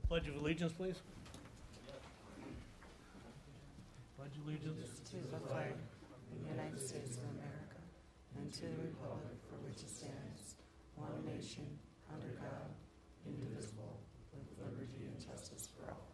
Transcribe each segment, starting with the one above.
Pledge of allegiance, please. Pledge allegiance. To the flag of the United States of America and to the republic for which it stands, one nation, under God, indivisible, with liberty and justice for all.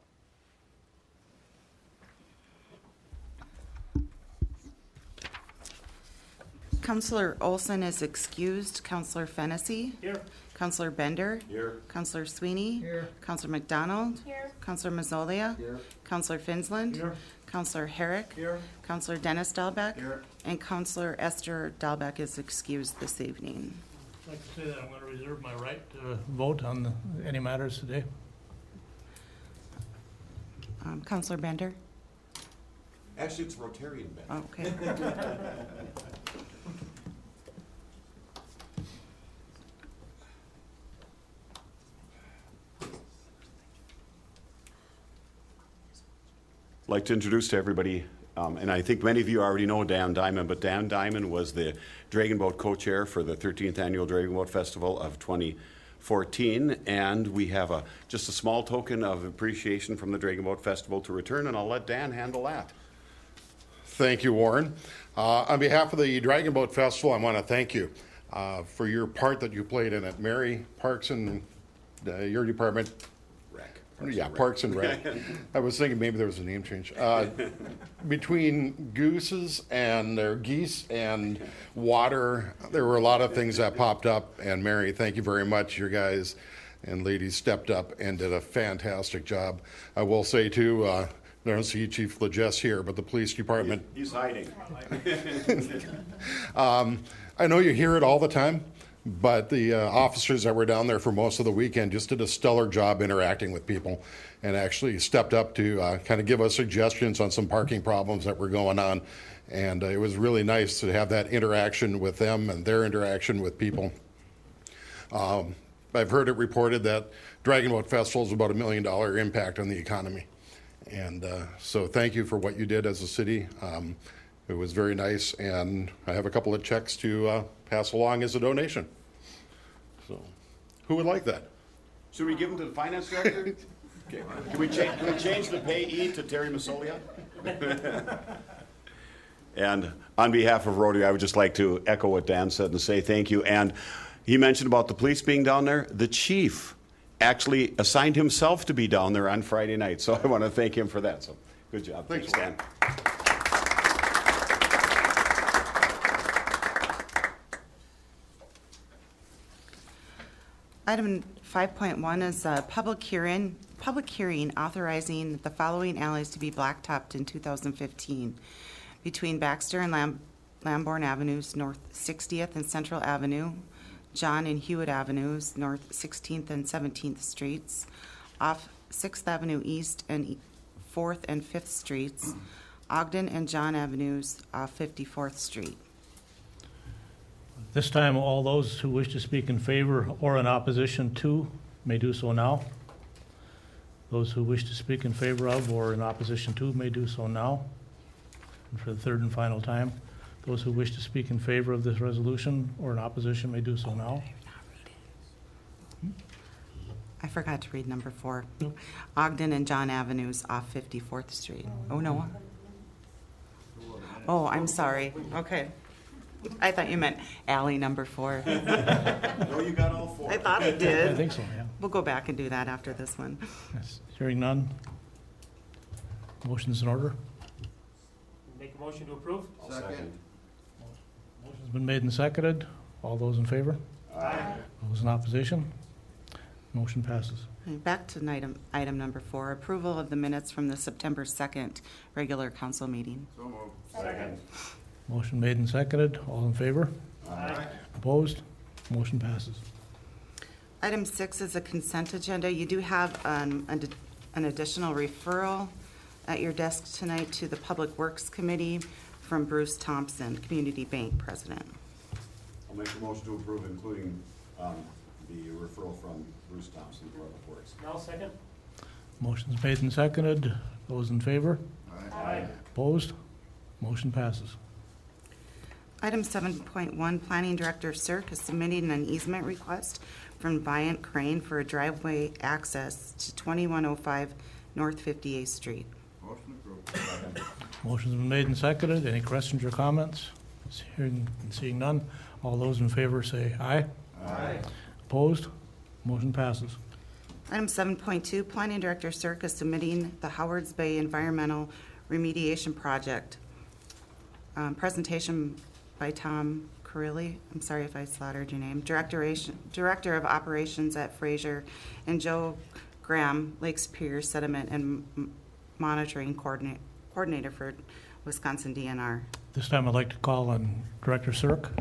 Councillor Olson is excused. Councillor Fennessy. Here. Councillor Bender. Here. Councillor Sweeney. Here. Councillor McDonald. Here. Councillor Mazzolia. Here. Councillor Finsland. Here. Councillor Herrick. Here. Councillor Dennis Dahlbeck. Here. And Councillor Esther Dahlbeck is excused this evening. I'd like to say that I'm going to reserve my right to vote on any matters today. Councillor Bender? Actually, it's Rotarian Ben. Okay. I'd like to introduce to everybody, and I think many of you already know Dan Diamond, but Dan Diamond was the Dragon Boat co-chair for the 13th Annual Dragon Boat Festival of 2014, and we have just a small token of appreciation from the Dragon Boat Festival to return, and I'll let Dan handle that. Thank you, Warren. On behalf of the Dragon Boat Festival, I want to thank you for your part that you played in it. Mary, Parks and your department. Parks and Rec. I was thinking maybe there was a name change. Between gooses and their geese and water, there were a lot of things that popped up. And Mary, thank you very much. Your guys and ladies stepped up and did a fantastic job. I will say, too, I don't see Chief Legess here, but the police department. He's hiding. I know you hear it all the time, but the officers that were down there for most of the weekend just did a stellar job interacting with people and actually stepped up to kind of give us suggestions on some parking problems that were going on. And it was really nice to have that interaction with them and their interaction with people. I've heard it reported that Dragon Boat Festival is about $1 million impact on the economy. And so thank you for what you did as a city. It was very nice, and I have a couple of checks to pass along as a donation. So, who would like that? Should we give them to the finance director? Okay. Can we change the payee to Terry Massolia? And on behalf of Rotary, I would just like to echo what Dan said and say thank you. And he mentioned about the police being down there. The chief actually assigned himself to be down there on Friday night, so I want to thank him for that. So, good job. Thanks, Dan. Item 5.1 is a public hearing authorizing the following alleys to be blacktopped in 2015 between Baxter and Lambourne Avenues, North 60th and Central Avenue, John and Hewitt Avenues, North 16th and 17th Streets, off 6th Avenue East and 4th and 5th Streets, Ogden and John Avenues, off 54th Street. This time, all those who wish to speak in favor or in opposition to may do so now. Those who wish to speak in favor of or in opposition to may do so now. And for the third and final time, those who wish to speak in favor of this resolution or in opposition may do so now. I forgot to read number 4. Ogden and John Avenues off 54th Street. Oh, no. Oh, I'm sorry. Okay. I thought you meant alley number 4. No, you got all 4. I thought I I did. think so, yeah. We'll go back and do that after this one. Yes. Hearing none. Motion's in order. Make a motion to approve? Second. Motion's been made and seconded. All those in favor? Aye. Those in opposition? Motion passes. Back to item number 4, approval of the minutes from the September 2nd regular council meeting. So moved. Second. Motion made and seconded. All in favor? Aye. Opposed? Motion passes. Item 6 is a consent agenda. You do have an additional referral at your desk tonight to the Public Works Committee from Bruce Thompson, Community Bank President. I'll make a motion to approve, including the referral from Bruce Thompson, Public Works. I'll second. Motion's made and seconded. Those in favor? Aye. Opposed? Motion passes. Item 7.1, Planning Director Cirque is submitting an easement request from Viant Crane for a driveway access to 2105 North 58th Street. Motion's been made and seconded. Any questions or comments? Seeing none, all those in favor say aye. Aye. Opposed? Motion passes. Item 7.2, Planning Director Cirque is submitting the Howards Bay Environmental Remediation Project. Presentation by Tom Carilli. I'm sorry if I slaughtered your name. Director of Operations at Fraser, and Joe Graham, Lake Superior Sediment and Monitoring Coordinator for Wisconsin DNR. This time I'd like to call on Director Cirque.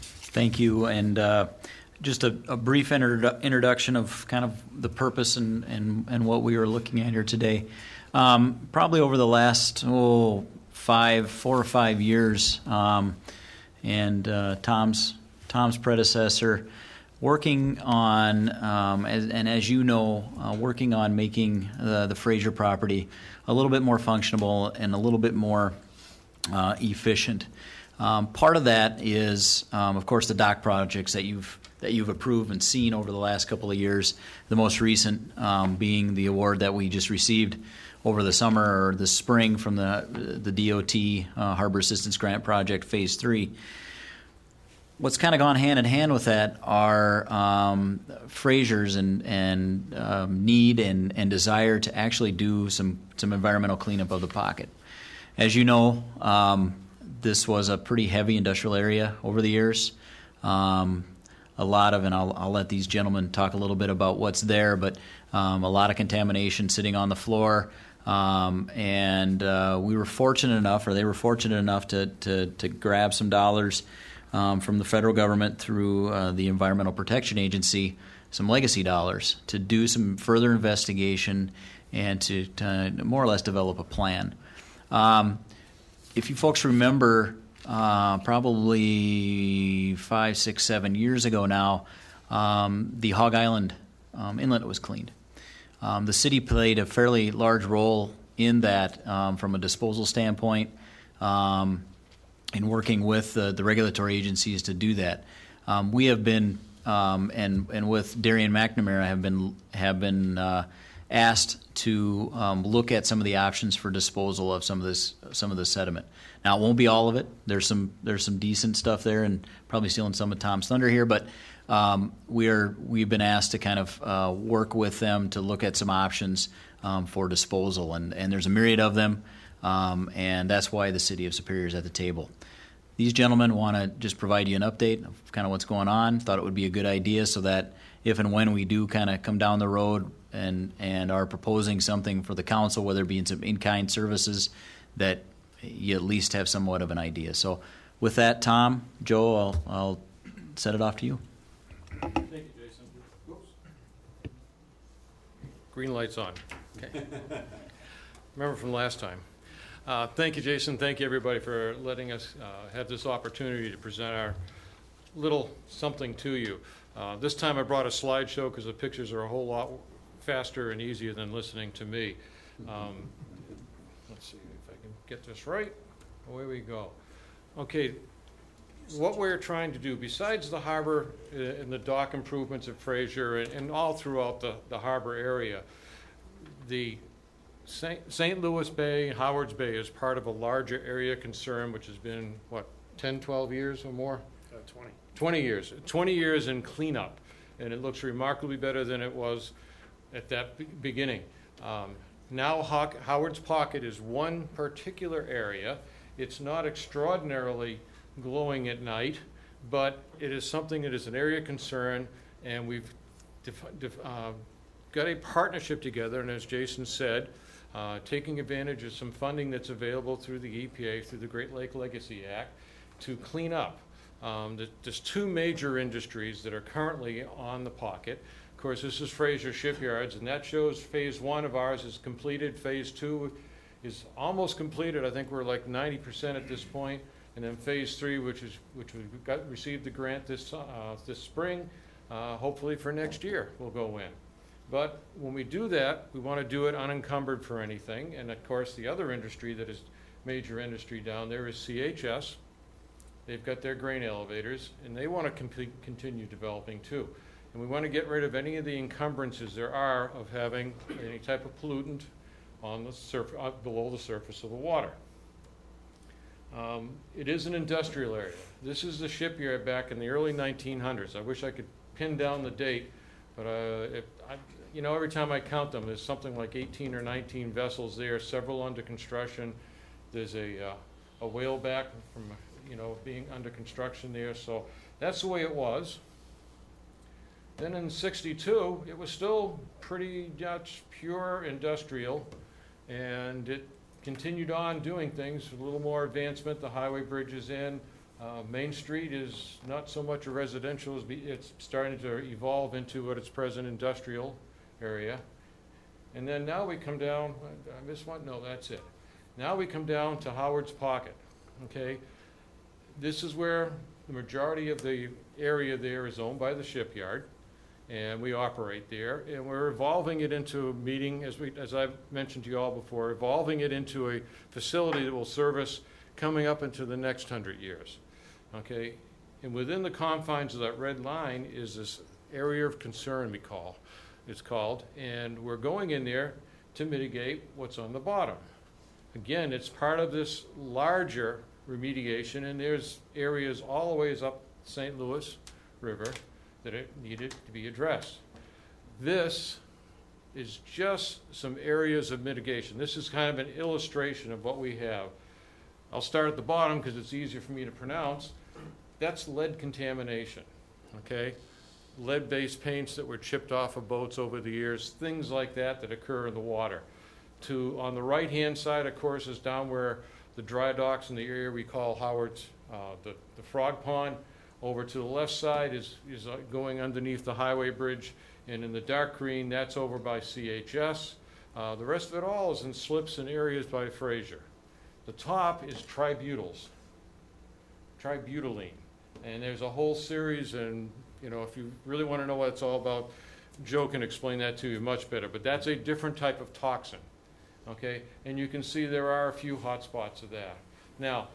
Thank you, and just a brief introduction of kind of the purpose and what we are looking at here today. Probably over the last 4 or 5 years, and Tom's predecessor, working on, as you know, working on making the Fraser property a little bit more functional and a little bit more efficient. Part of that is, of course, the dock projects that you've approved and seen over the last couple of years. The most recent being the award that we just received over the summer or the spring from the DOT Harbor Assistance Grant Project Phase 3. What's kind of gone hand in hand with that are Fraser's and need and desire to actually do some environmental cleanup of the pocket. As you know, this was a pretty heavy industrial area over the years. A lot of, and I'll let these gentlemen talk a little bit about what's there, but a lot of contamination sitting on the floor. And we were fortunate enough, or they were fortunate enough to grab some dollars from the federal government through the Environmental Protection Agency, some legacy dollars, to do some further investigation and to more or less develop a plan. If you folks remember, probably 5, 6, 7 years ago now, the Hog Island inlet was cleaned. The city played a fairly large role in that from a disposal standpoint, in working with the regulatory agencies to do that. We have been, and with Darian McNamara, have been asked to look at some of the options for disposal of some of this sediment. Now, it won't be all of it. There's some decent stuff there, and probably stealing some of Tom's thunder here, but we've been asked to kind of work with them to look at some options for disposal, and there's a myriad of them, and that's why the City of Superior is at the table. These gentlemen want to just provide you an update of kind of what's going on. Thought it would be a good idea so that if and when we do kind of come down the road and are proposing something for the council, whether it be in some in-kind services, that you at least have somewhat of an idea. So with that, Tom, Joe, I'll set it off to you. Thank you, Jason. Oops. Green light's on. Okay. Remember from last time. Thank you, Jason. Thank you, everybody, for letting us have this opportunity to present our little something to you. This time I brought a slideshow because the pictures are a whole lot faster and easier than listening to me. Let's see if I can get this right. Away we go. Okay, what we're trying to do, besides the harbor and the dock improvements at Fraser and all throughout the harbor area, the St. Louis Bay, Howards Bay is part of a larger area concern, which has been, what, 10, 12 years or more? 20. 20 years. 20 years in cleanup, and it looks remarkably better than it was at that beginning. Now Howard's Pocket is one particular area. It's not extraordinarily glowing at night, but it is something that is an area of concern, and we've got a partnership together, and as Jason said, taking advantage of some funding that's available through the EPA, through the Great Lake Legacy Act, to clean up. There's two major industries that are currently on the pocket. Of course, this is Fraser Shipyards, and that shows phase 1 of ours is completed. Phase 2 is almost completed. I think we're like 90% at this point. And then phase 3, which we received the grant this spring, hopefully for next year we'll go in. But when we do that, we want to do it unencumbered for anything. And of course, the other industry that is major industry down there is CHS, they've got their grain elevators, and they want to continue developing too. And we want to get rid of any of the encumbrances there are of having any type of pollutant on the below the surface of the water. It is an industrial area. This is the shipyard back in the early 1900s. I wish I could pin down the date, but every time I count them, there's something like 18 or 19 vessels there, several under construction. There's a whaleback from being under construction there. So that's the way it was. Then in '62, it was still pretty much pure industrial, and it continued on doing things with a little more advancement. The highway bridge is in. Main Street is not so much a residential, it's starting to evolve into what its present industrial area. And then now we come down, I missed one? No, that's it. Now we come down to Howard's Pocket, okay? This is where the majority of the area there is owned by the shipyard, and we operate there, and we're evolving it into a meeting, as I've mentioned to you all before, evolving it into a facility that will service coming up into the next 100 years, okay? And within the confines of that red line is this area of concern it's called, and we're going in there to mitigate what's on the bottom. Again, it's part of this larger remediation, and there's areas all the ways up St. Louis River that it needed to be addressed. This is just some areas of mitigation. This is kind of an illustration of what we have. I'll start at the bottom because it's easier for me to pronounce. That's lead contamination, okay? Lead-based paints that were chipped off of boats over the years, things like that occur in the water. On the right-hand side, of course, is down where the dry docks in the area we call Howard's, the Frog Pond. Over to the left side is going underneath the highway bridge, and in the dark green, that's over by CHS. The rest of it all is in slips and areas by Fraser. The top is tributylene. And there's a whole series, and if you really want to know what it's all about, Joe can explain that to you much better. But that's a different type of toxin, okay? And you can see there are a few hot spots of that. Now,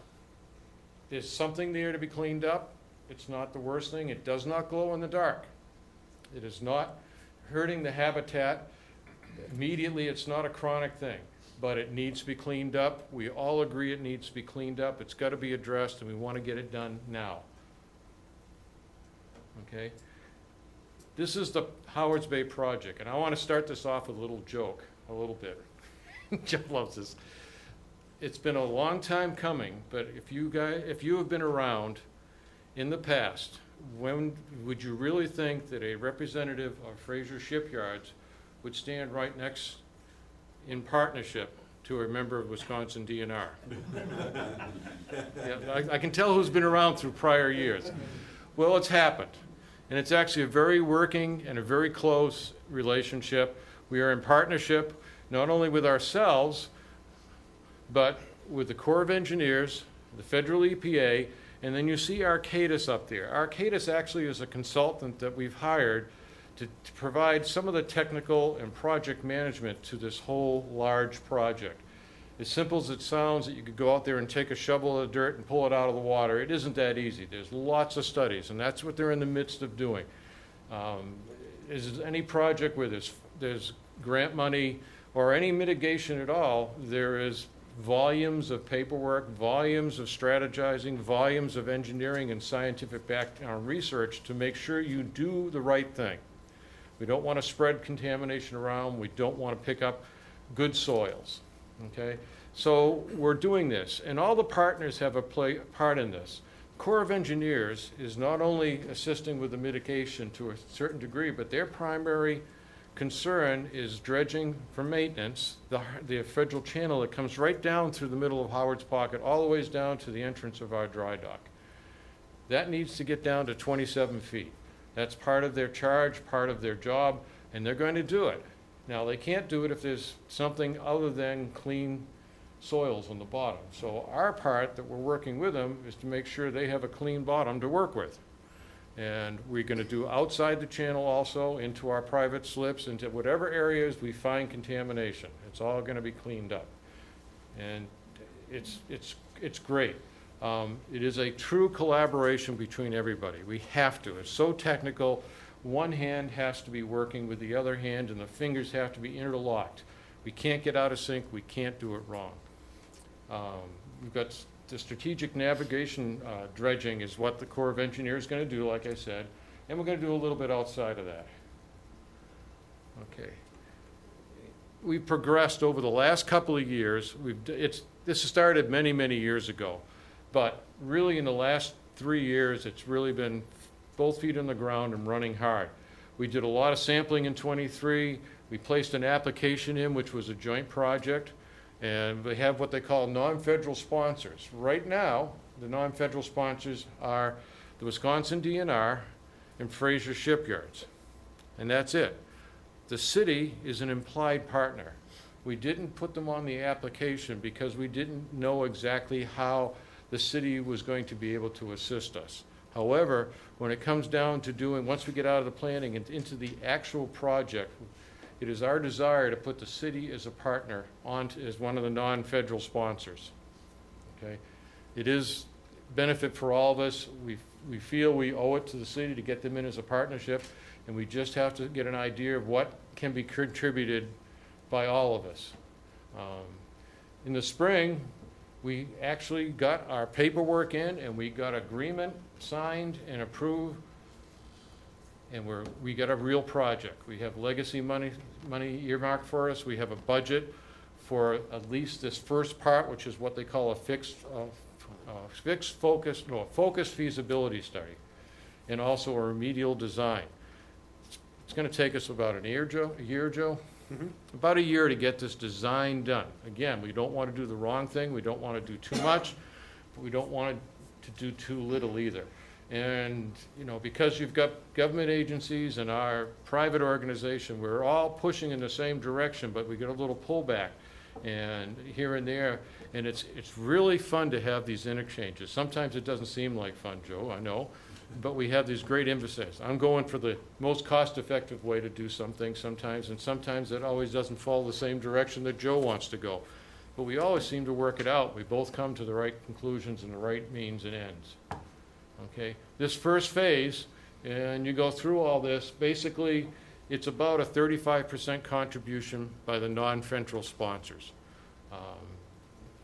there's something there to be cleaned up. It's not the worst thing. It does not glow in the dark. It is not hurting the habitat. Immediately, it's not a chronic thing, but it needs to be cleaned up. We all agree it needs to be cleaned up. It's got to be addressed, and we want to get it done now. Okay? This is the Howards Bay project, and I want to start this off with a little joke, a little bit. Joe loves this. It's been a long time coming, but if you have been around in the past, when would you really think that a representative of Fraser Shipyards would stand right next in partnership to a member of Wisconsin DNR? Yeah, I can tell who's been around through prior years. Well, it's happened. And it's actually a very working and a very close relationship. We are in partnership not only with ourselves, but with the Corps of Engineers, the federal EPA, and then you see Arcadis up there. Arcadis actually is a consultant that we've hired to provide some of the technical and project management to this whole large project. As simple as it sounds that you could go out there and take a shovel of dirt and pull it out of the water, it isn't that easy. There's lots of studies, and that's what they're in the midst of doing. Is any project where there's grant money or any mitigation at all, there is volumes of paperwork, volumes of strategizing, volumes of engineering and scientific background research to make sure you do the right thing. We don't want to spread contamination around. We don't want to pick up good soils. Okay? So we're doing this, and all the partners have a part in this. Corps of Engineers is not only assisting with the mitigation to a certain degree, but their primary concern is dredging for maintenance, the federal channel that comes right down through the middle of Howard's Pocket, all the ways down to the entrance of our dry dock. That needs to get down to 27 feet. That's part of their charge, part of their job, and they're going to do it. Now, they can't do it if there's something other than clean soils on the bottom. So our part that we're working with them is to make sure they have a clean bottom to work with. And we're going to do outside the channel also, into our private slips, into whatever areas we find contamination. It's all going to be cleaned up. And it's great. It is a true collaboration between everybody. We have to. It's so technical. One hand has to be working with the other hand, and the fingers have to be interlocked. We can't get out of sync. We can't do it wrong. We've got the strategic navigation dredging is what the Corps of Engineers is going to do, like I said, and we're going to do a little bit outside of that. Okay. We've progressed over the last couple of years. This started many, many years ago, but really in the last 3 years, it's really been both feet on the ground and running hard. We did a lot of sampling in '23. We placed an application in, which was a joint project. And we have what they call non-federal sponsors. Right now, the non-federal sponsors are the Wisconsin DNR and Fraser Shipyards. And that's it. The city is an implied partner. We didn't put them on the application because we didn't know exactly how the city was going to be able to assist us. However, when it comes down to once we get out of the planning and into the actual project, it is our desire to put the city as a partner as one of the non-federal sponsors. Okay, it is benefit for all of us. We feel we owe it to the city to get them in as a partnership, and we just have to get an idea of what can be contributed by all of us. In the spring, we actually got our paperwork in, and we got agreement signed and approved. And we got a real project. We have legacy money earmarked for us. We have a budget for at least this first part, which is what they call a focused feasibility study, and also a remedial design. It's going to take us about a year, Joe? Mm-hmm. About a year to get this design done. Again, we don't want to do the wrong thing. We don't want to do too much, but we don't want to do too little either. And, because you've got government agencies and our private organization, we're all pushing in the same direction, but we get a little pullback and here and there. And it's really fun to have these interchanges. Sometimes it doesn't seem like fun, Joe, I know, but we have these great emphases. I'm going for the most cost-effective way to do something sometimes, and sometimes it always doesn't follow the same direction that Joe wants to go. But we always seem to work it out. We both come to the right conclusions and the right means and ends. Okay, this first phase, and you go through all this, basically it's about a 35% contribution by the non-federal sponsors.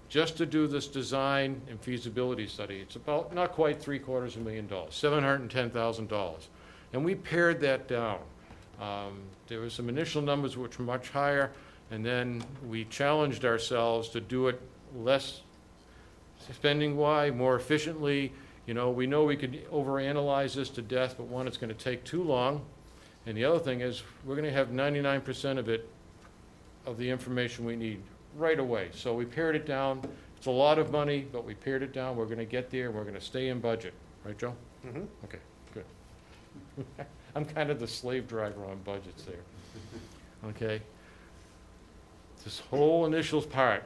Just to do this design and feasibility study, it's about not quite $750,000, $710,000. And we pared that down. There were some initial numbers which were much higher, and then we challenged ourselves to do it less spending-wise, more efficiently. We know we could overanalyze this to death, but one, it's going to take too long. And the other thing is, we're going to have 99% of the information we need right away. So we pared it down. It's a lot of money, but we pared it down. We're going to get there. We're going to stay in budget. Right, Joe? Mm-hmm. Okay, good. I'm kind of the slave driver on budgets there. Okay? This whole initial part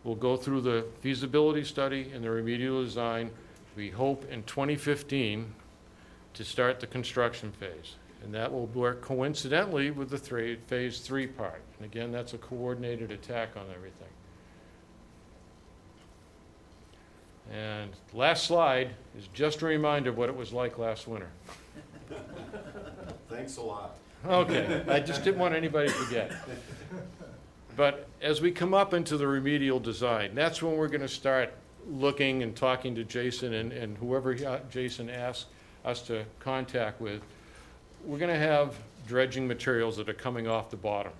will go through the feasibility study and the remedial design. We hope in 2015 to start the construction phase. And that will work coincidentally with the phase 3 part. And again, that's a coordinated attack on everything. And last slide is just a reminder of what it was like last winter. Thanks a lot. Okay, I just didn't want anybody to forget. But as we come up into the remedial design, that's when we're going to start looking and talking to Jason and whoever Jason asks us to contact with. We're going to have dredging materials that are coming off the bottom.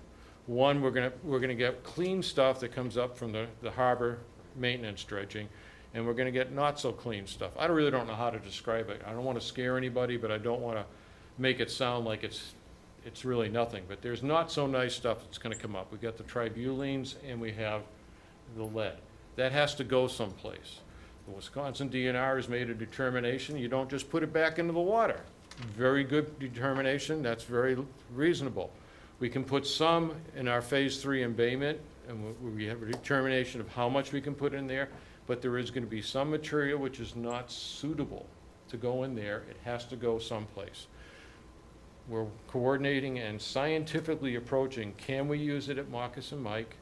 One, we're going to get clean stuff that comes up from the harbor maintenance dredging, and we're going to get not so clean stuff. I really don't know how to describe it. I don't want to scare anybody, but I don't want to make it sound like it's really nothing. But there's not so nice stuff that's going to come up. We've got the tribulines and we have the lead. That has to go someplace. The Wisconsin DNR has made a determination. You don't just put it back into the water. Very good determination. That's very reasonable. We can put some in our phase 3 embayment, and we have a determination of how much we can put in there, but there is going to be some material which is not suitable to go in there. It has to go someplace. We're coordinating and scientifically approaching, can we use it at Moccasin Mike?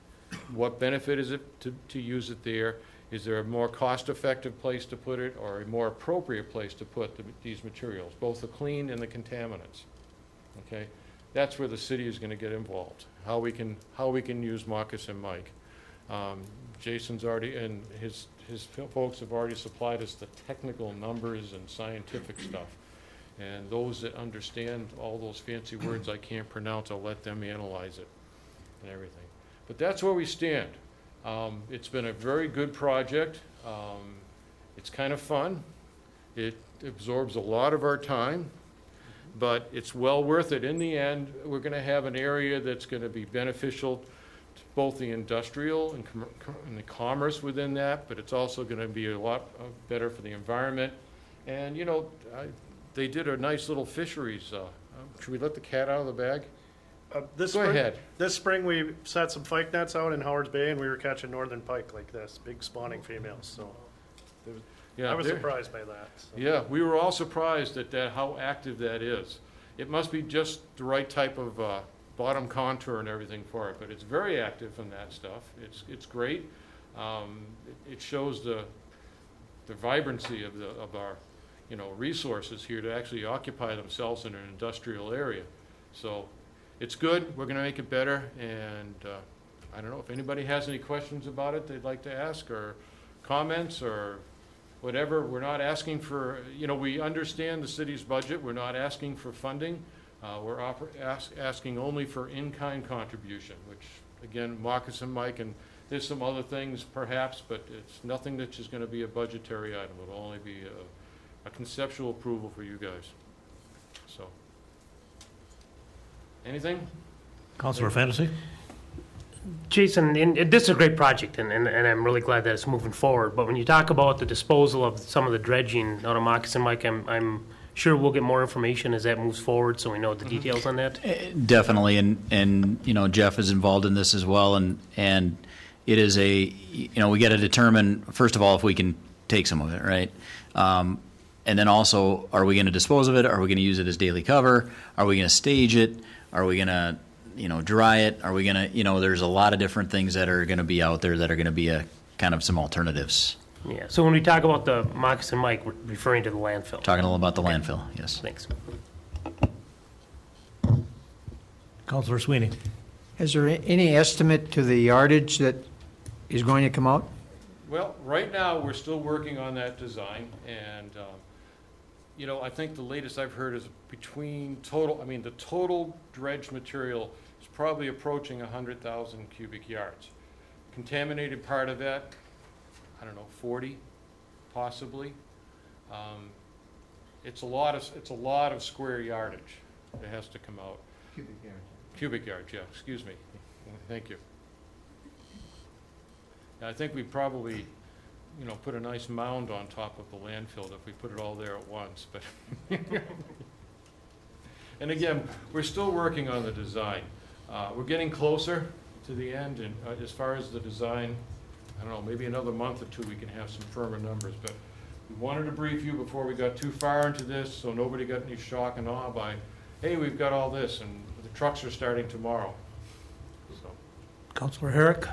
What benefit is it to use it there? Is there a more cost-effective place to put it or a more appropriate place to put these materials, both the clean and the contaminants? Okay? That's where the city is going to get involved, how we can use Moccasin Mike. Jason's already, and his folks have already supplied us the technical numbers and scientific stuff. And those that understand all those fancy words I can't pronounce, I'll let them analyze it and everything. But that's where we stand. It's been a very good project. It's kind of fun. It absorbs a lot of our time, but it's well worth it. In the end, we're going to have an area that's going to be beneficial to both the industrial and the commerce within that, but it's also going to be a lot better for the environment. And, you know, they did a nice little fisheries. Should we let the cat out of the bag? Go ahead. This spring, we set some pike nets out in Howard's Bay, and we were catching northern pike like this, big spawning females, so. Yeah, I was they're- surprised by that. So. Yeah, we were all surprised at that, how active that is. It must be just the right type of bottom contour and everything for it, but it's very active in that stuff. It's great. It shows the vibrancy of our resources here to actually occupy themselves in an industrial area. So it's good. We're going to make it better, and I don't know if anybody has any questions about it they'd like to ask or comments or whatever. We're not asking for, we understand the city's budget. We're not asking for funding. We're asking only for in-kind contribution, which, again, Moccasin Mike, and there's some other things perhaps, but it's nothing that's just going to be a budgetary item. It'll only be a conceptual approval for you guys. So, anything? Councilor Fantasy? Jason, and this is a great project, and I'm really glad that it's moving forward. But when you talk about the disposal of some of the dredging out of Moccasin Mike, I'm sure we'll get more information as that moves forward, so we know the details on that. Definitely, and Jeff is involved in this as well, and it is we got to determine first of all if we can take some of it, right? And then also, are we going to dispose of it? Are we going to use it as daily cover? Are we going to stage it? Are we going to dry it? Are we going to, there's a lot of different things that are going to be out there that are going to be kind of some alternatives. Yeah, so when we talk about the Moccasin Mike, we're referring to the landfill. Talking a little about the landfill, yes. Thanks. Councilor Sweeney? Is there any estimate to the yardage that is going to come out? Well, right now, we're still working on that design, and, I think the latest I've heard is between the total dredge material is probably approaching 100,000 cubic yards. Contaminated part of that, 40, possibly. It's a lot of square yardage that has to come out. Cubic yards, yeah, excuse me. Thank you. I think we probably, put a nice mound on top of the landfill if we put it all there at once, but. And again, we're still working on the design. We're getting closer to the end, and as far as the design, maybe another month or two we can have some firmer numbers, but we wanted to brief you before we got too far into this, so nobody got any shock and awe by, hey, we've got all this, and the trucks are starting tomorrow. So. Councilor Herrick?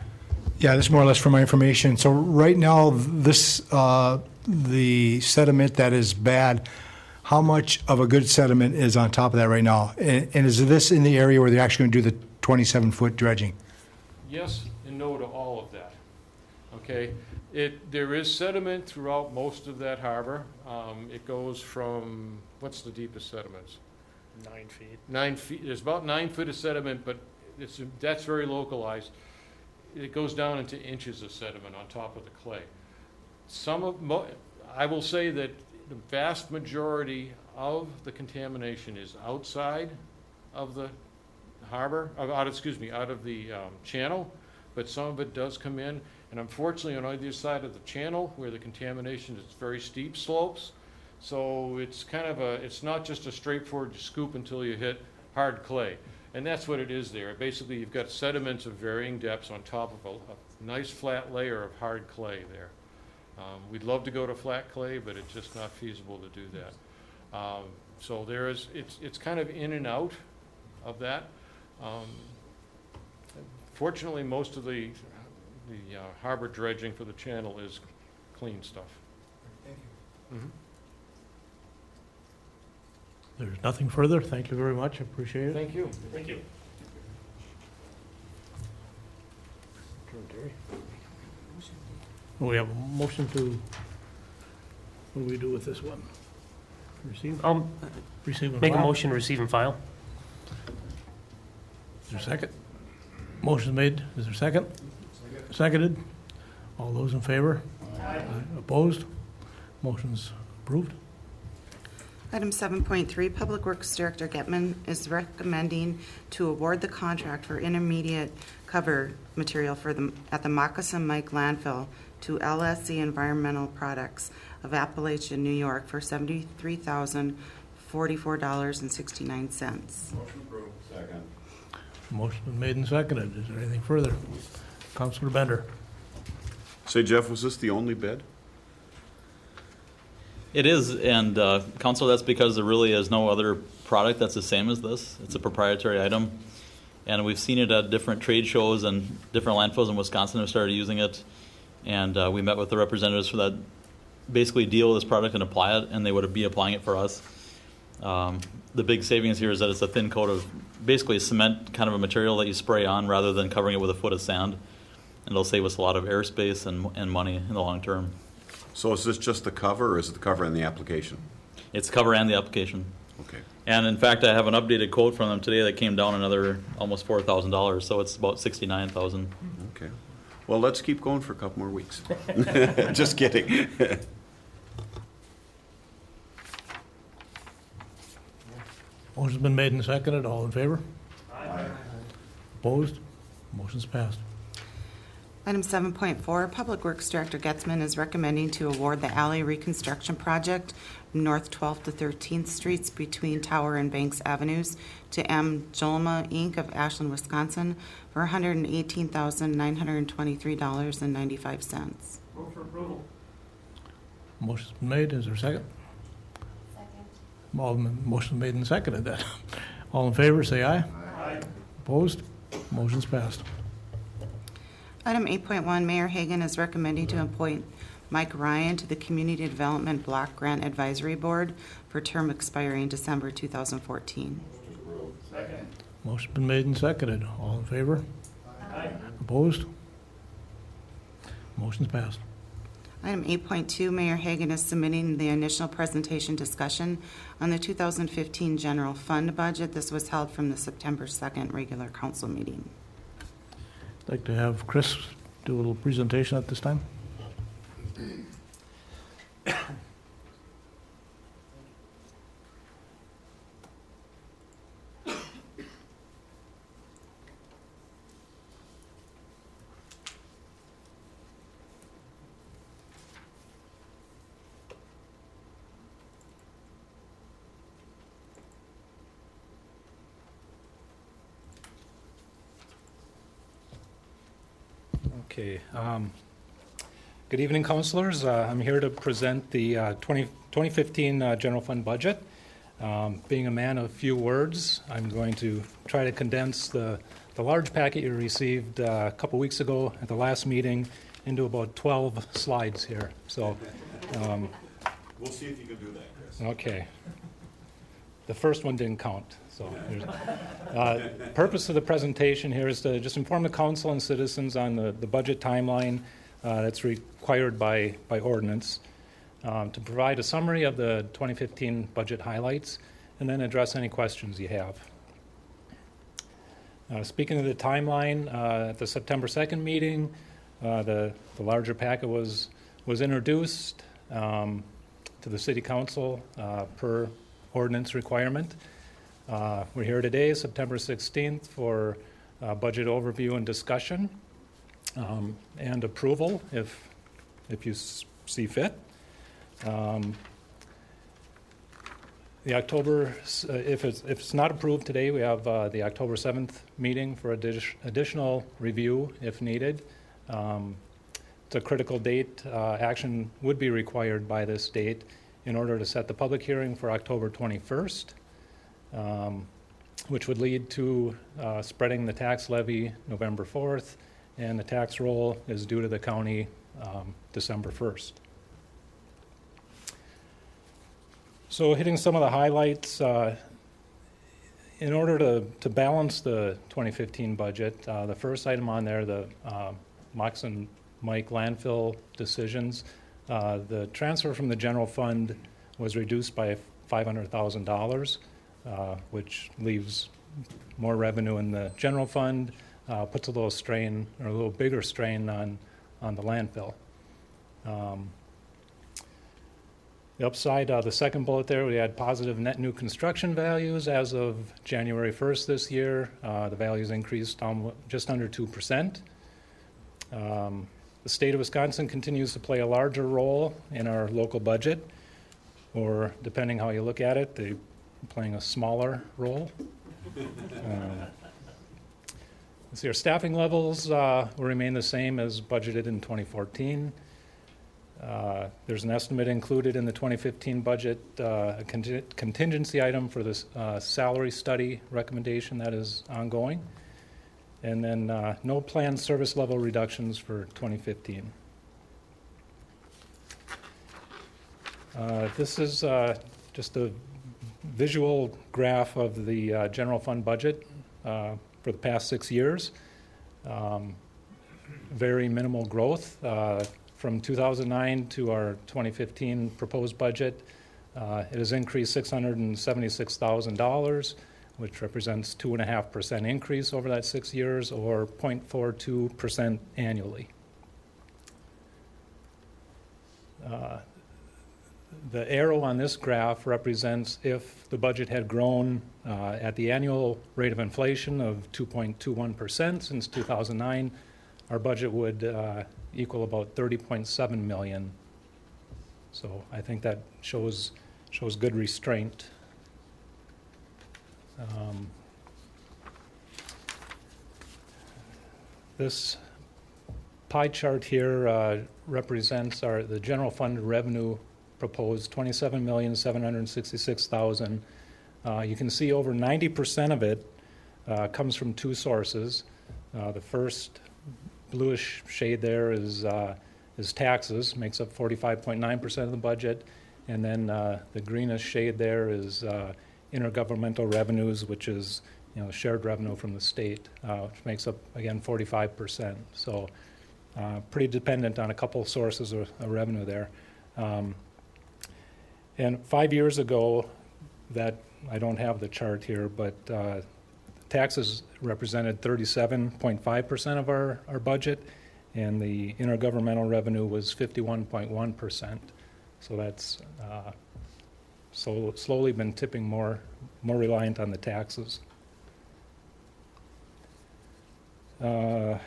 Yeah, this is more or less for my information. So right now, this the sediment that is bad, how much of a good sediment is on top of that right now? And is this in the area where they're actually going to do the 27-foot dredging? Yes and no to all of that. Okay, there is sediment throughout most of that harbor. It goes from, what's the deepest sediments? 9 feet. 9 feet. There's about 9 feet of sediment, but that's very localized. It goes down into inches of sediment on top of the clay. I will say that the vast majority of the contamination is outside of the harbor, out of the channel, but some of it does come in. And unfortunately, on either side of the channel, where the contamination is very steep slopes, so it's it's not just a straightforward scoop until you hit hard clay. And that's what it is there. Basically, you've got sediments of varying depths on top of a nice flat layer of hard clay there. We'd love to go to flat clay, but it's just not feasible to do that. So it's kind of in and out of that. Fortunately, most of the the harbor dredging for the channel is clean stuff. There's nothing further. Thank you very much. I appreciate it. Thank you. Thank you. We have a motion to, what do we do with this one? Receive? Receive and Make a file? motion to receive and file. Is there a second? Motion made. Is there a second? Seconded. All those in favor? Aye. Opposed? Motion's approved. Item 7.3, Public Works Director Getman is recommending to award the contract for intermediate cover material at the Moccasin Mike landfill to LSC Environmental Products of Appalachian, New York for $73,044.69. Motion approved. Second. Motion been made and seconded. Is there anything further? Councilor Bender. Say, Jeff, was this the only bid? It is, and Council, that's because there really is no other product that's the same as this. It's a proprietary item, and we've seen it at different trade shows and different landfills in Wisconsin have started using it, and we met with the representatives for that, basically deal with this product and apply it, and they would be applying it for us. The big savings here is that it's a thin coat of basically cement kind of a material that you spray on rather than covering it with a foot of sand, and it'll save us a lot of airspace and money in the long term. So is this just the cover, or is it the cover and the application? It's cover and the application. Okay. And in fact, I have an updated quote from them today that came down another almost $4,000, so it's about $69,000. Okay. Well, let's keep going for a couple more weeks. Just kidding. Motion's been made and seconded. All in favor? Aye. Opposed? Motion's passed. Item 7.4, Public Works Director Getzman is recommending to award the alley reconstruction project from North 12th to 13th Streets between Tower and Banks Avenues to M. Jolma, Inc. of Ashland, Wisconsin for $118,923.95. Move for approval. Motion's been made. Is there a second? Second. Motion made and seconded. That. All in favor, say aye. Aye. Opposed? Motion's passed. Item 8.1, Mayor Hagan is recommending to appoint Mike Ryan to the Community Development Block Grant Advisory Board for term expiring December 2014. Second. Motion's been made and seconded. All in favor? Aye. Opposed? Motion's passed. Item 8.2, Mayor Hagan is submitting the initial presentation discussion on the 2015 general fund budget. This was held from the September 2nd regular council meeting. I'd like to have Chris do a little presentation at this time. Okay. Good evening, councilors. I'm here to present the 2015 general fund budget. Being a man of few words, I'm going to try to condense the large packet you received a couple weeks ago at the last meeting into about 12 slides here. So, We'll see if you can do that, Chris. okay. The first one didn't count. So, purpose of the presentation here is to just inform the council and citizens on the budget timeline that's required by ordinance, to provide a summary of the 2015 budget highlights, and then address any questions you have. Speaking of the timeline, at the September 2nd meeting, the larger packet was introduced to the City Council per ordinance requirement. We're here today, September 16th, for budget overview and discussion and approval if you see fit. The October, if it's not approved today, we have the October 7th meeting for additional review if needed. It's a critical date. Action would be required by this date in order to set the public hearing for October 21st. Which would lead to spreading the tax levy November 4th and the tax roll is due to the county December 1st. So hitting some of the highlights, in order to balance the 2015 budget, the first item on there, the Moccasin Mike landfill decisions, the transfer from the general fund was reduced by $500,000, which leaves more revenue in the general fund, puts a little strain, or a little bigger strain on the landfill. The upside, the second bullet there, we had positive net new construction values as of January 1st this year. The values increased just under 2%. The state of Wisconsin continues to play a larger role in our local budget, or depending how you look at it, they're playing a smaller role. Let's see, our staffing levels will remain the same as budgeted in 2014. There's an estimate included in the 2015 budget, a contingency item for this salary study recommendation that is ongoing. And then no planned service level reductions for 2015. This is just a visual graph of the general fund budget for the past 6 years. Very minimal growth. From 2009 to our 2015 proposed budget, it has increased $676,000, which represents 2.5% increase over that 6 years, or 0.42% annually. The arrow on this graph represents if the budget had grown at the annual rate of inflation of 2.21% since 2009, our budget would equal about $30.7 million. So I think that shows good restraint. This pie chart here represents the general fund revenue proposed, $27,766,000. You can see over 90% of it comes from two sources. The first bluish shade there is taxes, makes up 45.9% of the budget, and then the greenish shade there is intergovernmental revenues, which is shared revenue from the state, which makes up again 45%. So pretty dependent on a couple sources of revenue there. And 5 years ago, that I don't have the chart here, but taxes represented 37.5% of our budget, and the intergovernmental revenue was 51.1%. So that's slowly been tipping more reliant on the taxes. On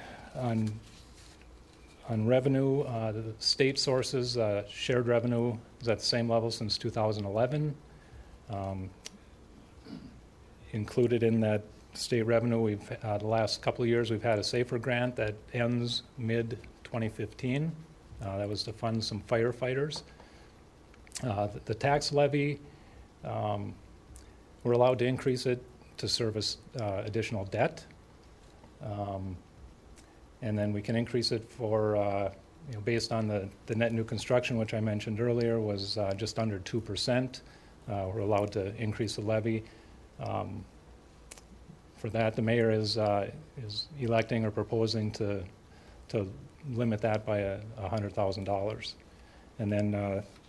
revenue, the state sources, shared revenue is at the same level since 2011. Included in that state revenue, we've the last couple of years we've had a SAFER grant that ends mid-2015. That was to fund some firefighters. The tax levy, we're allowed to increase it to service additional debt. And then we can increase it for, based on the net new construction, which I mentioned earlier, was just under 2%. We're allowed to increase the levy. For that, the mayor is electing or proposing to limit that by $100,000. And then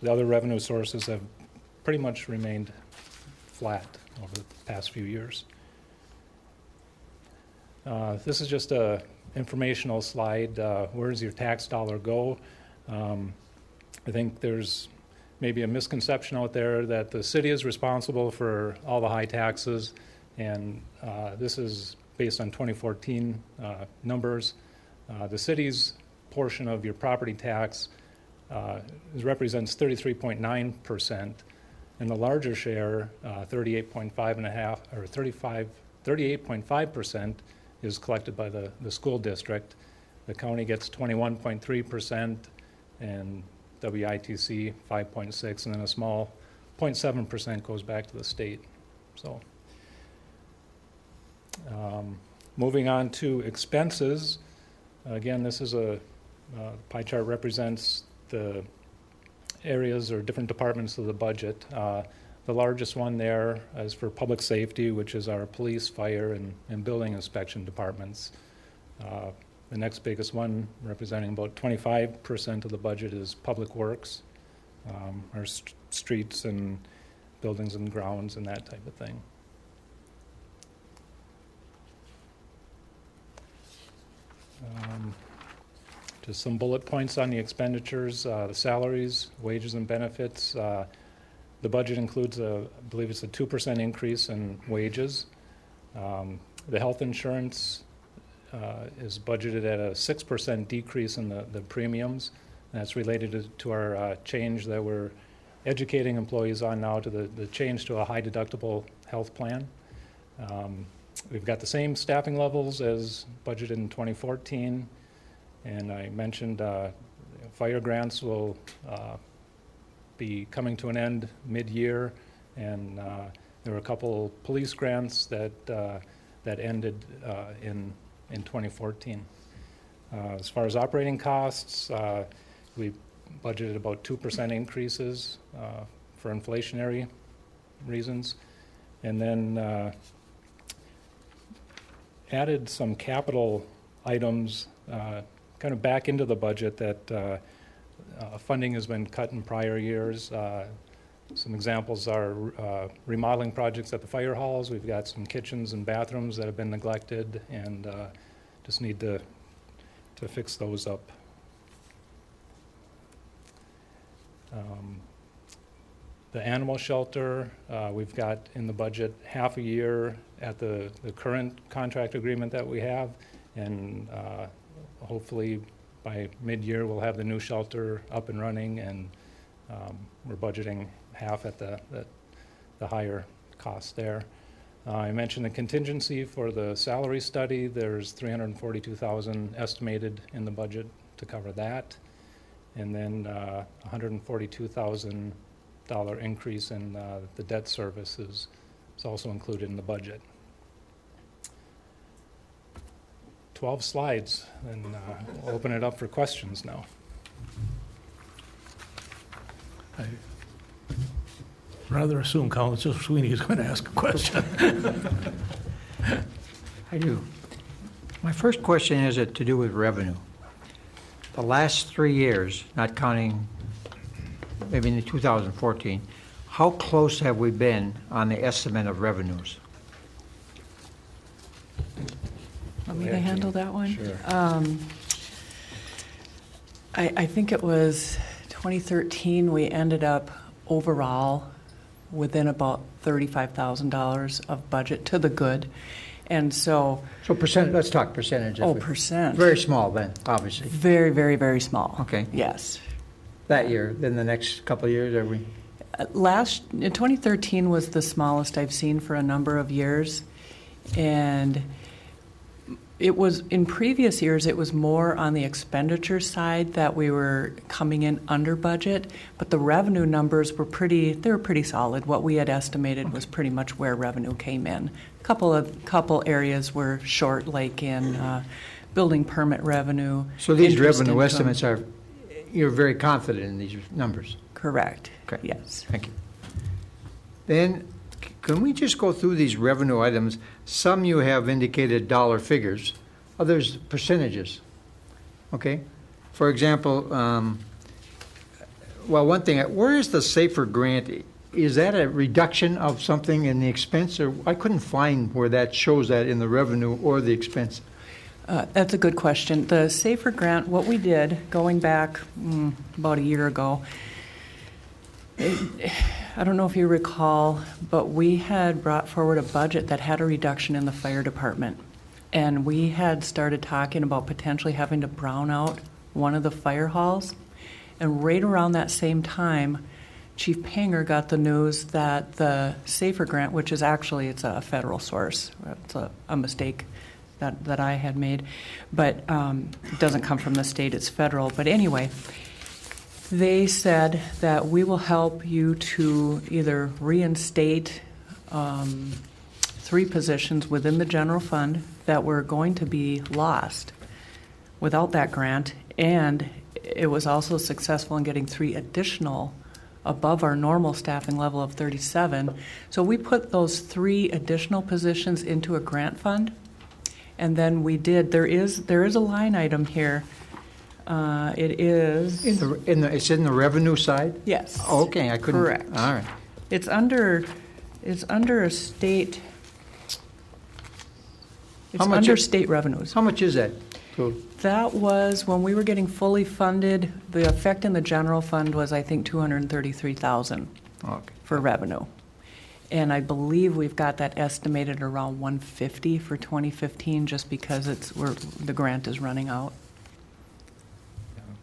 the other revenue sources have pretty much remained flat over the past few years. This is just a informational slide. Where does your tax dollar go? I think there's maybe a misconception out there that the city is responsible for all the high taxes, and this is based on 2014 numbers. The city's portion of your property tax represents 33.9%, and the larger share, 38.5% is collected by the school district. The county gets 21.3%, and WITC 5.6%, and then a small 0.7% goes back to the state. So, moving on to expenses, Again, this is a pie chart represents the areas or different departments of the budget. The largest one there is for public safety, which is our police, fire, and building inspection departments. The next biggest one, representing about 25% of the budget, is public works, our streets and buildings and grounds and that type of thing. Just some bullet points on the expenditures, the salaries, wages and benefits. The budget includes, I believe it's a 2% increase in wages. The health insurance is budgeted at a 6% decrease in the premiums. That's related to our change that we're educating employees on now, to the change to a high deductible health plan. We've got the same staffing levels as budgeted in 2014. And I mentioned fire grants will be coming to an end mid-year, and there were a couple police grants that ended in 2014. As far as operating costs, we budgeted about 2% increases for inflationary reasons, and then added some capital items kind of back into the budget that funding has been cut in prior years. Some examples are remodeling projects at the fire halls. We've got some kitchens and bathrooms that have been neglected, and just need to fix those up. The animal shelter, we've got in the budget half a year at the current contract agreement that we have, and hopefully by mid-year we'll have the new shelter up and running, and we're budgeting half at the higher cost there. I mentioned the contingency for the salary study. There's $342,000 estimated in the budget to cover that, and then $142,000 increase in the debt service is also included in the budget. 12 slides, and we'll open it up for questions now. I rather assume Councilor Sweeney is going to ask a question. I do. My first question is to do with revenue. The last 3 years, not counting maybe in 2014, how close have we been on the estimate of revenues? Want me to handle that one? Sure. I think it was 2013, we ended up overall within about $35,000 of budget to the good. And so... So percent, let's talk percentage. Oh, percent. Very small then, obviously. Very, very, very small. Okay. Yes. That year, then the next couple of years, are we? 2013 was the smallest I've seen for a number of years. And it was, in previous years, it was more on the expenditure side that we were coming in under budget, but the revenue numbers were pretty solid. What we had estimated was pretty much where revenue came in. Couple areas were short, like in building permit revenue. So these interest revenue income. estimates you're very confident in these numbers? Correct. Okay. Yes. Thank you. Then, can we just go through these revenue items? Some you have indicated dollar figures, others percentages. Okay? For example, one thing, where is the SAFER grant? Is that a reduction of something in the expense? Or I couldn't find where that shows that in the revenue or the expense. That's a good question. The SAFER grant, what we did, going back about a year ago, I don't know if you recall, but we had brought forward a budget that had a reduction in the fire department. And we had started talking about potentially having to brown out one of the fire halls. And right around that same time, Chief Panger got the news that the SAFER grant, which is actually, it's a federal source. It's a mistake that I had made. But it doesn't come from the state, it's federal. But anyway, they said that we will help you to either reinstate 3 positions within the general fund that were going to be lost without that grant, and it was also successful in getting 3 additional above our normal staffing level of 37. So we put those 3 additional positions into a grant fund, and then we did. There is a line item here. It is It's in the revenue side? yes. Okay, I couldn't. Correct. All right. It's under a state. It's How much under it- state revenues. How much is that? That was when we were getting fully funded. The effect in the general fund was, I think, $233,000 Okay. for revenue, and I believe we've got that estimated around $150 for 2015, just because the grant is running out.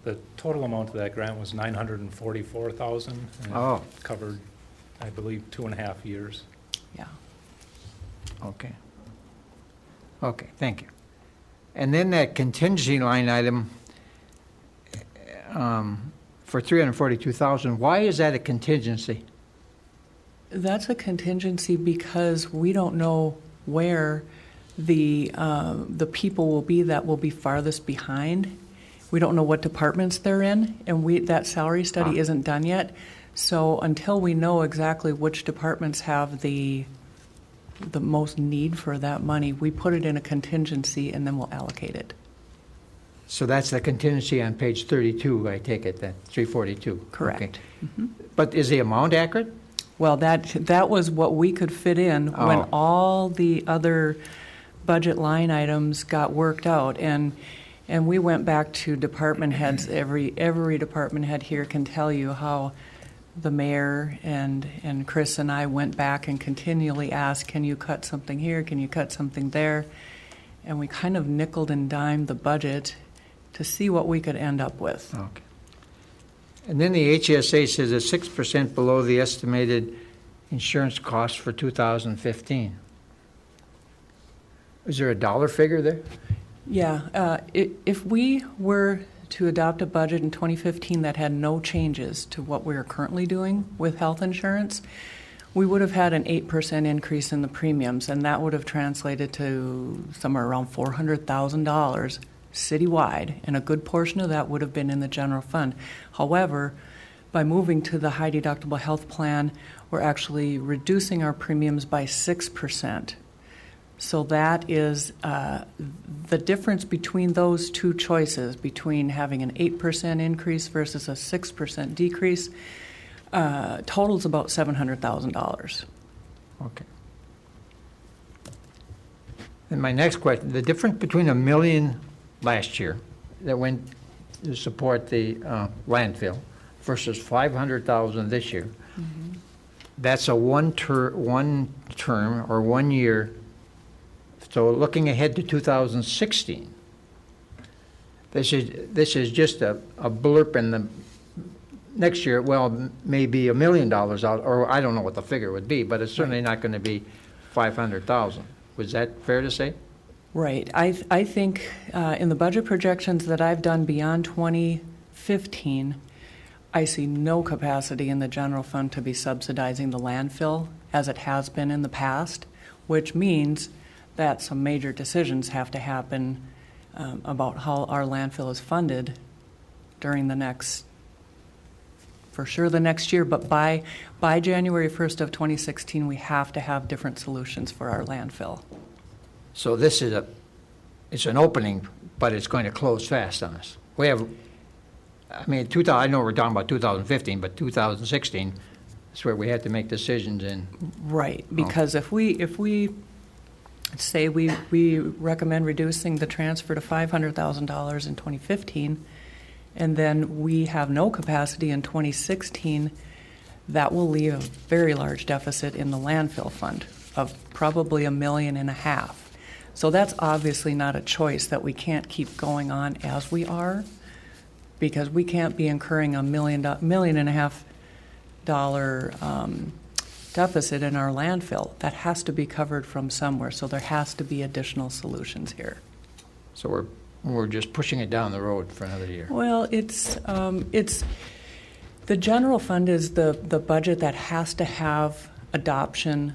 The total amount of that grant was $944,000. And Oh. it covered, I believe, 2.5 years. Yeah. Okay. Okay, thank you. And then that contingency line item for $342,000, why is that a contingency? That's a contingency because we don't know where the people will be that will be farthest behind. We don't know what departments they're in, and that salary study isn't done yet. So until we know exactly which departments have the most need for that money, we put it in a contingency and then we'll allocate it. So that's the contingency on page 32, I take it, that 342? Correct. Okay. But is the amount accurate? Well, that was what we could fit in when Oh. all the other budget line items got worked out, and we went back to department heads. Every department head here can tell you how the mayor and Chris and I went back and continually asked, can you cut something here? Can you cut something there? And we kind of nickeled and dimed the budget to see what we could end up with. Okay. And then the HSA says it's 6% below the estimated insurance cost for 2015. Is there a dollar figure there? Yeah, if we were to adopt a budget in 2015 that had no changes to what we are currently doing with health insurance, we would have had an 8% increase in the premiums, and that would have translated to somewhere around $400,000 citywide, and a good portion of that would have been in the general fund. However, by moving to the high deductible health plan, we're actually reducing our premiums by 6%. So that is the difference between those two choices, between having an 8% increase versus a 6% decrease, totals about $700,000. Okay. And my next question, the difference between $1 million last year that went to support the landfill versus $500,000 this year, that's a one term or 1 year. So looking ahead to 2016, this is just a blurb in the next year. Well, maybe $1 million out, or I don't know what the figure would be, but it's certainly not going to be 500,000. Was that fair to say? Right. I think in the budget projections that I've done beyond 2015, I see no capacity in the general fund to be subsidizing the landfill as it has been in the past, which means that some major decisions have to happen about how our landfill is funded during the next, for sure the next year, but by January 1st of 2016, we have to have different solutions for our landfill. So this is it's an opening, but it's going to close fast on us. We have, I mean, I know we're talking about 2015, but 2016 is where we had to make decisions in. Right, because if we say we recommend reducing the transfer to $500,000 in 2015, and then we have no capacity in 2016, that will leave a very large deficit in the landfill fund of probably $1.5 million. So that's obviously not a choice that we can't keep going on as we are, because we can't be incurring $1.5 million deficit in our landfill. That has to be covered from somewhere, so there has to be additional solutions here. So we're just pushing it down the road for another year. Well, it's the general fund is the budget that has to have adoption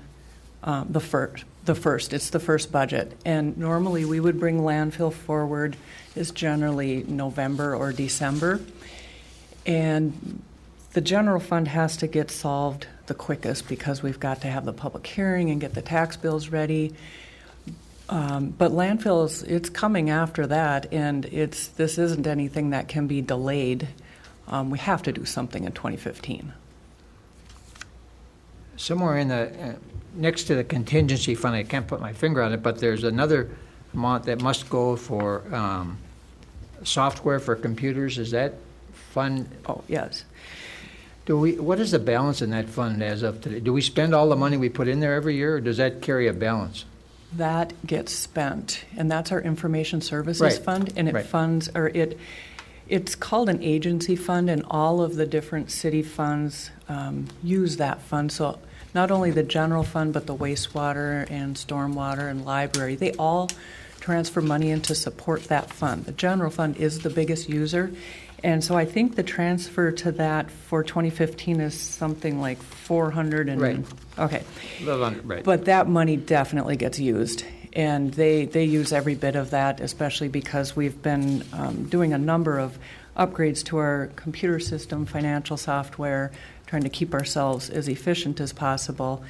the It's the first budget. And normally, we would bring landfill forward is generally November or December. And the general fund has to get solved the quickest because we've got to have the public hearing and get the tax bills ready. But landfills, it's coming after that, and this isn't anything that can be delayed. We have to do something in 2015. Somewhere in the, next to the contingency fund, I can't put my finger on it, but there's another amount that must go for software for computers. Is that fund? Oh, yes. What is the balance in that fund as of today? Do we spend all the money we put in there every year, or does that carry a balance? That gets spent, and that's our information services Right. fund, and it Right. funds, or it's called an agency fund, and all of the different city funds use that fund. So not only the general fund, but the wastewater and stormwater and library, they all transfer money in to support that fund. The general fund is the biggest user, and so I think the transfer to that for 2015 is something like 400 and... Right. Okay. A little under, right. But that money definitely gets used, and they use every bit of that, especially because we've been doing a number of upgrades to our computer system, financial software, trying to keep ourselves as efficient as possible.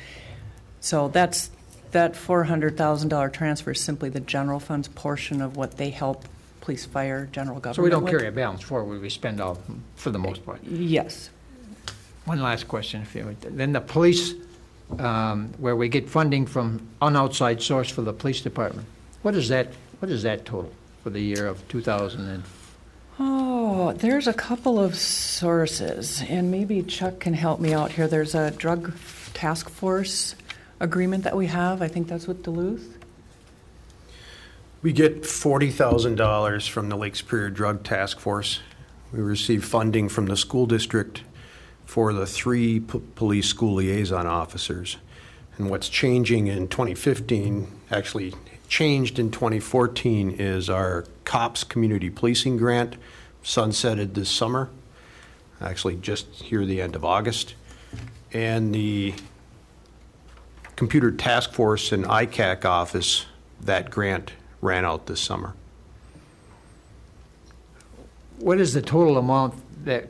So that $400,000 transfer is simply the general fund's portion of what they help police, fire, general government So we don't with. carry a balance forward, we spend all, for the most part. Yes. One last question, if you would. Then the police, where we get funding from an outside source for the police department, what is that total for the year of 2000? Oh, there's a couple of sources, and maybe Chuck can help me out here. There's a drug task force agreement that we have. I think that's with Duluth. We get $40,000 from the Lake Superior Drug Task Force. We receive funding from the school district for the 3 police school liaison officers. And what's changing in 2015, actually changed in 2014, is our COPS Community Policing Grant, sunsetted this summer, actually just here the end of August. And the Computer Task Force and ICAC office, that grant ran out this summer. What is the total amount that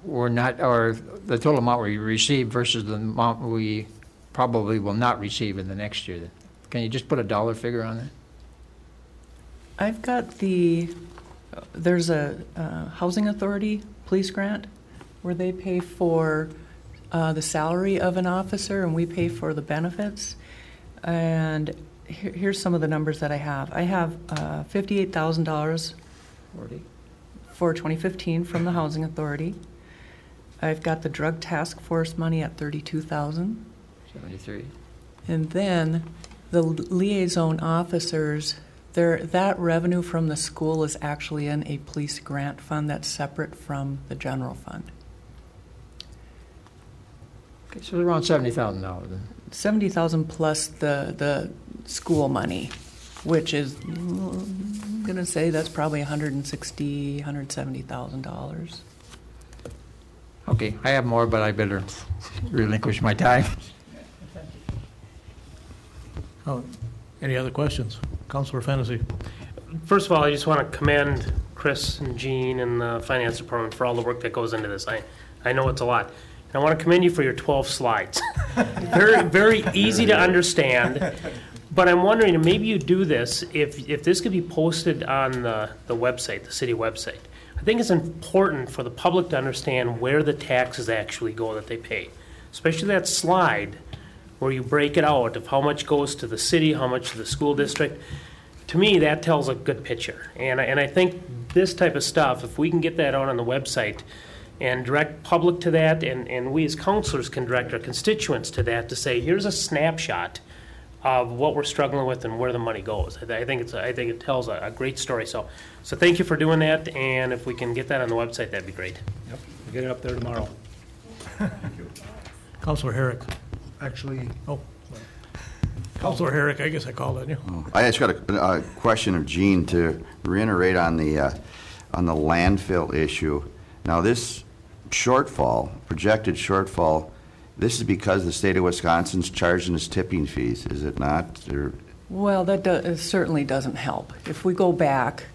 we're not, or the total amount we receive versus the amount we probably will not receive in the next year? Can you just put a dollar figure on that? I've got there's a housing authority police grant where they pay for the salary of an officer and we pay for the benefits. And here's some of the numbers that I have. I have $58,000 for 2015 from the housing authority. I've got the drug task force money at $32,000. 73. And then the liaison officers, that revenue from the school is actually in a police grant fund that's separate from the general fund. Okay, so it's around $70,000 then. $70,000 plus the school money, which is, I'm going to say that's probably $160,000, $170,000. Okay, I have more, but I better relinquish my time. Oh, any other questions? Councilor Fennessy. First of all, I just want to commend Chris and Jean and the finance department for all the work that goes into this. I know it's a lot. And I want to commend you for your 12 slides. Very, very easy to understand. But I'm wondering, and maybe you do this, if this could be posted on the website, the city website. I think it's important for the public to understand where the taxes actually go that they pay. Especially that slide where you break it out of how much goes to the city, how much to the school district. To me, that tells a good picture. And I think this type of stuff, if we can get that out on the website and direct public to that, and we as counselors can direct our constituents to that to say, here's a snapshot of what we're struggling with and where the money goes. I think it tells a great story. So thank you for doing that, and if we can get that on the website, that'd be great. Yep, we'll get it up there tomorrow. Councilor Herrick. Actually, Councilor Herrick, I guess I called on you. I just got a question of Gene to reiterate on the landfill issue. Now, this shortfall, projected shortfall, This is because the state of Wisconsin's charging us tipping fees, is it not? Or, Well, it certainly doesn't help. If we go back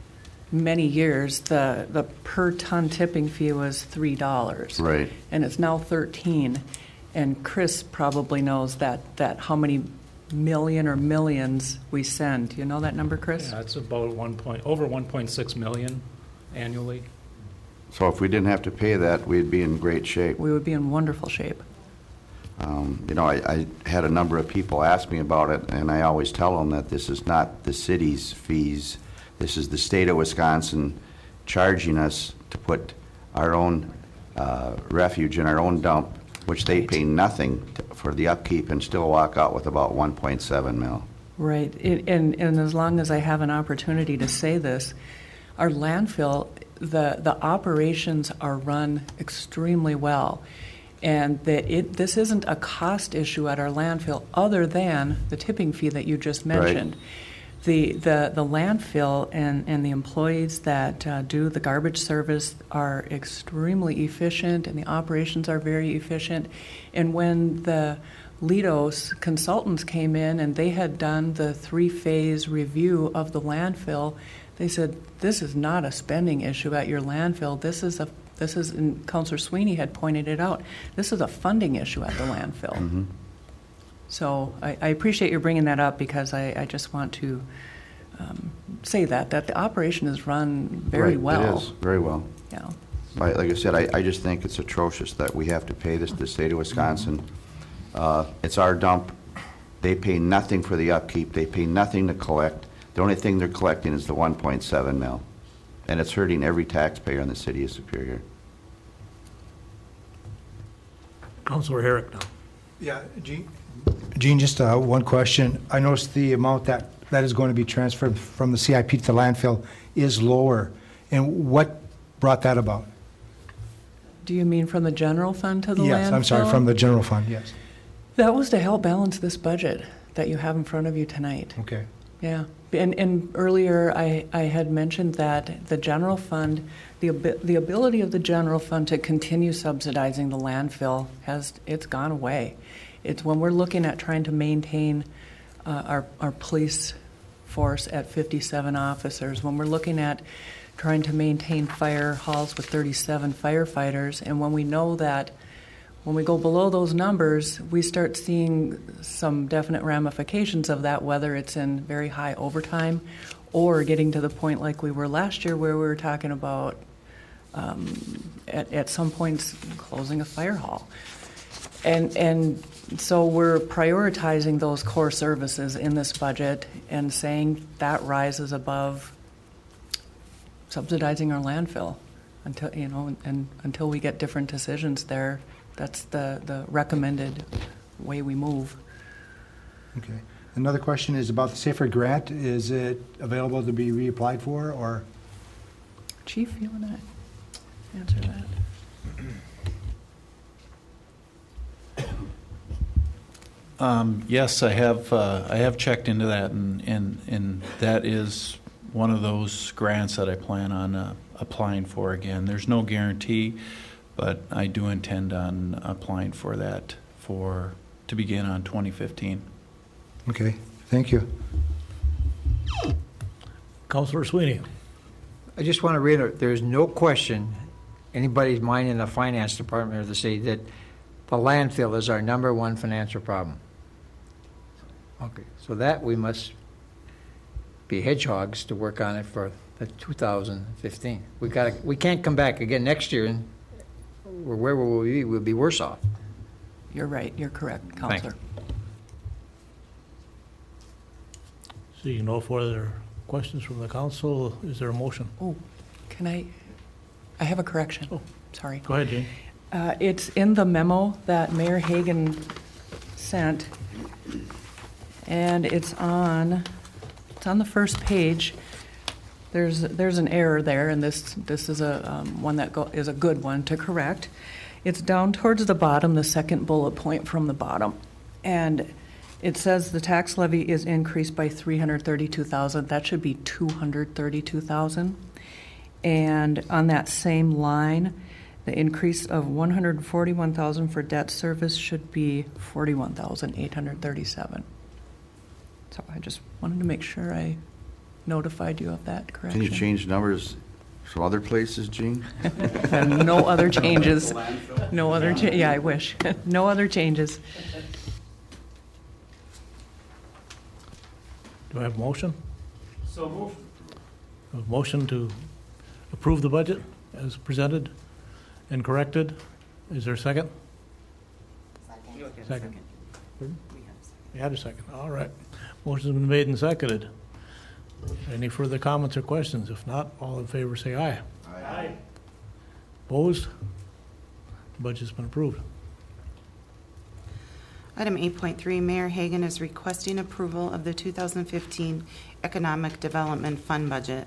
many years, the per ton tipping fee was $3. right. And it's now 13. And Chris probably knows that how many million or millions we send. Do you know that number, Chris? Yeah, it's about over 1.6 million annually. So if we didn't have to pay that, we'd be in great shape. We would be in wonderful shape. You know, I had a number of people ask me about it, and I always tell them that this is not the city's fees. This is the state of Wisconsin charging us to put our own refuge in our own dump, which they pay nothing for the upkeep and still walk out with about 1.7 mil. Right. And as long as I have an opportunity to say this, our landfill, the operations are run extremely well. And this isn't a cost issue at our landfill other than the tipping fee that you just mentioned. Right. The landfill and the employees that do the garbage service are extremely efficient, and the operations are very efficient. And when the Lidos consultants came in and they had done the 3-phase review of the landfill, they said, this is not a spending issue at your landfill. This is, and Councilor Sweeney had pointed it out, this is a funding issue at the landfill. Mm-hmm. So I appreciate you bringing that up, because I just want to say that the operation is run very Right, well. it is, very well. Yeah. Like I said, I just think it's atrocious that we have to pay this to the state of Wisconsin. It's our dump. They pay nothing for the upkeep. They pay nothing to collect. The only thing they're collecting is the 1.7 mil. And it's hurting every taxpayer in the city of Superior. Councilor Herrick now. Yeah, Gene, just one question. I noticed the amount that is going to be transferred from the CIP to the landfill is lower. And what brought that about? Do you mean from the general fund to the landfill? Yes, I'm sorry, from the general fund, yes. That was to help balance this budget that you have in front of you tonight. Okay. Yeah. And earlier I had mentioned that the general fund, the ability of the general fund to continue subsidizing the landfill it's gone away. It's when we're looking at trying to maintain our police force at 57 officers, when we're looking at trying to maintain fire halls with 37 firefighters, and when we know that when we go below those numbers, we start seeing some definite ramifications of that, whether it's in very high overtime or getting to the point like we were last year where we were talking about at some points closing a fire hall. And so we're prioritizing those core services in this budget and saying that rises above subsidizing our landfill until we get different decisions there. That's the recommended way we move. Okay. Another question is about the Safer Grant. Is it available to be reapplied for, or? Chief, you want to answer that? Yes, I have checked into that, and that is one of those grants that I plan on applying for again. There's no guarantee, but I do intend on applying for that to begin on 2015. Okay, thank you. Councilor Sweeney. I just want to reiterate, there's no question anybody's mind in the finance department of the city that the landfill is our number one financial problem. Okay, so that we must be hedgehogs to work on it for the 2015. We can't come back again next year and where will we be? We'll be worse off. You're right. You're correct, Counselor. Seeing no further questions from the council, is there a motion? Oh, can I have a correction. Oh, sorry. Go ahead, Jane. It's in the memo that Mayor Hagan sent, and it's on the first page. There's an error there, and this is a one that is a good one to correct. It's down towards the bottom, the second bullet point from the bottom, and it says the tax levy is increased by $332,000. That should be $232,000. And on that same line, The increase of 141,000 for debt service should be 41,837. So I just wanted to make sure I notified you of that correction. Can you change numbers from other places, Gene? No other changes. No other, yeah, I wish. No other changes. Do I have a motion? So moved. A motion to approve the budget as presented and corrected. Is there a second? Second. Pardon? You had a second. All right. Motion's been made and seconded. Any further comments or questions? If not, all in favor say aye. Aye. Opposed? Budget's been approved. Item 8.3, Mayor Hagan is requesting approval of the 2015 Economic Development Fund budget.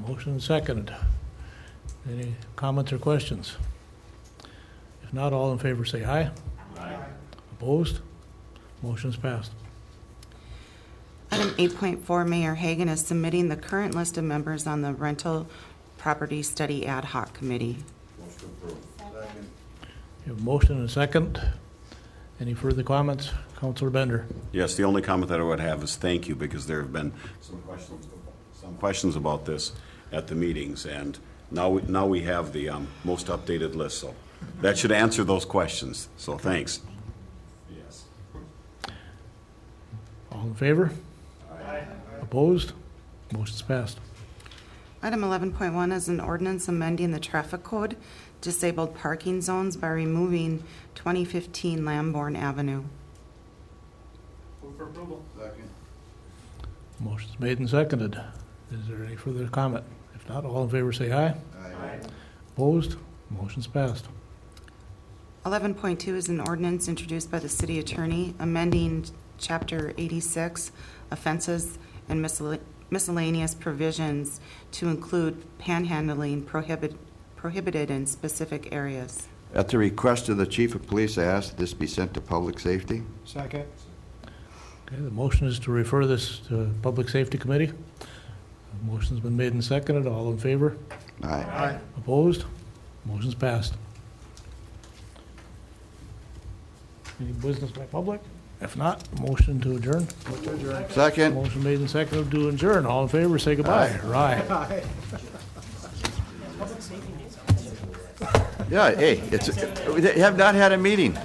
Motion and seconded. Any comments or questions? If not, all in favor say aye. Aye. Opposed? Motion's passed. Item 8.4, Mayor Hagan is submitting the current list of members on the Rental Property Study Ad Hoc Committee. You have a motion and a second. Any further comments? Councilor Bender. Yes, the only comment that I would have is thank you, because there have been some questions about this at the meetings, and now we have the most updated list, so that should answer those questions, so thanks. Yes. All in favor? Aye. Opposed? Motion's passed. Item 11.1 is an ordinance amending the traffic code, disabled parking zones by removing 2015 Lamborn Avenue. Move for approval. Second. Motion's made and seconded. Is there any further comment? If not, all in favor say aye. Aye. Opposed? Motion's passed. 11.2 is an ordinance introduced by the city attorney amending Chapter 86, offenses and miscellaneous provisions to include panhandling prohibited in specific areas. At the request of the chief of police, I ask that this be sent to public safety. Second. Okay, the motion is to refer this to Public Safety Committee. The motion's been made and seconded. All in favor? Aye. Opposed? Motion's passed. Any business by public? If not, motion to adjourn. Second. Motion made and seconded to adjourn. All in favor, say goodbye. Aye. Yeah, hey, we have not had a meeting.